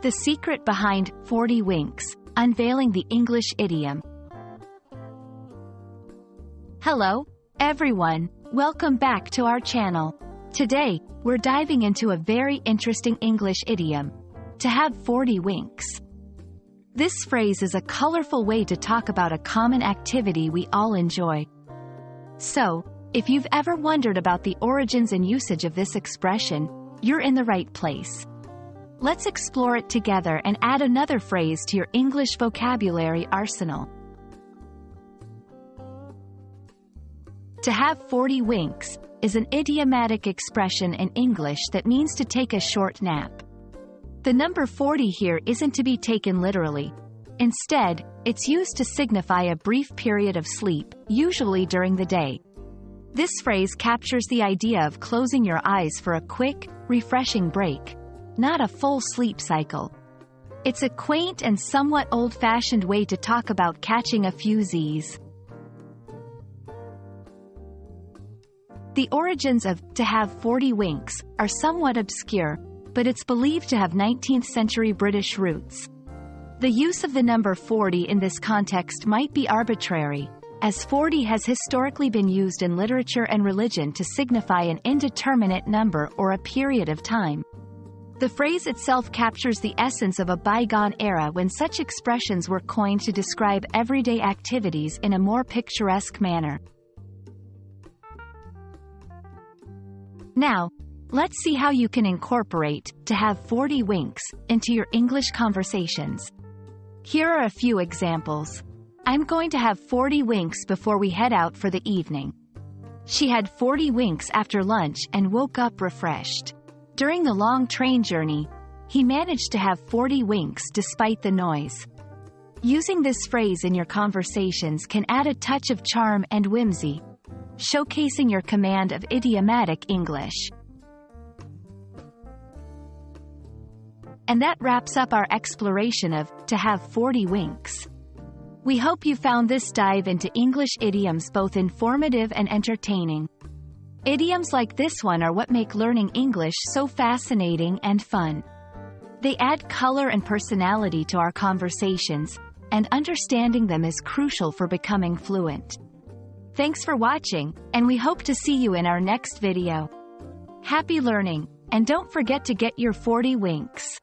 The secret behind 40 winks, unveiling the English idiom. Hello, everyone. Welcome back to our channel. Today, we're diving into a very interesting English idiom. To have 40 winks. This phrase is a colorful way to talk about a common activity we all enjoy. So, if you've ever wondered about the origins and usage of this expression, you're in the right place. Let's explore it together and add another phrase to your English vocabulary arsenal. To have 40 winks is an idiomatic expression in English that means to take a short nap. The number 40 here isn't to be taken literally. Instead, it's used to signify a brief period of sleep, usually during the day. This phrase captures the idea of closing your eyes for a quick, refreshing break, not a full sleep cycle. It's a quaint and somewhat old-fashioned way to talk about catching a few Z's. The origins of "to have 40 winks" are somewhat obscure, but it's believed to have 19th-century British roots. The use of the number 40 in this context might be arbitrary, as 40 has historically been used in literature and religion to signify an indeterminate number or a period of time. The phrase itself captures the essence of a bygone era when such expressions were coined to describe everyday activities in a more picturesque manner. Now, let's see how you can incorporate "to have 40 winks" into your English conversations. Here are a few examples. I'm going to have 40 winks before we head out for the evening. She had 40 winks after lunch and woke up refreshed. During the long train journey, he managed to have 40 winks despite the noise. Using this phrase in your conversations can add a touch of charm and whimsy, showcasing your command of idiomatic English. And that wraps up our exploration of "to have 40 winks." We hope you found this dive into English idioms both informative and entertaining. Idioms like this one are what make learning English so fascinating and fun. They add color and personality to our conversations, and understanding them is crucial for becoming fluent. Thanks for watching, and we hope to see you in our next video. Happy learning, and don't forget to get your 40 winks.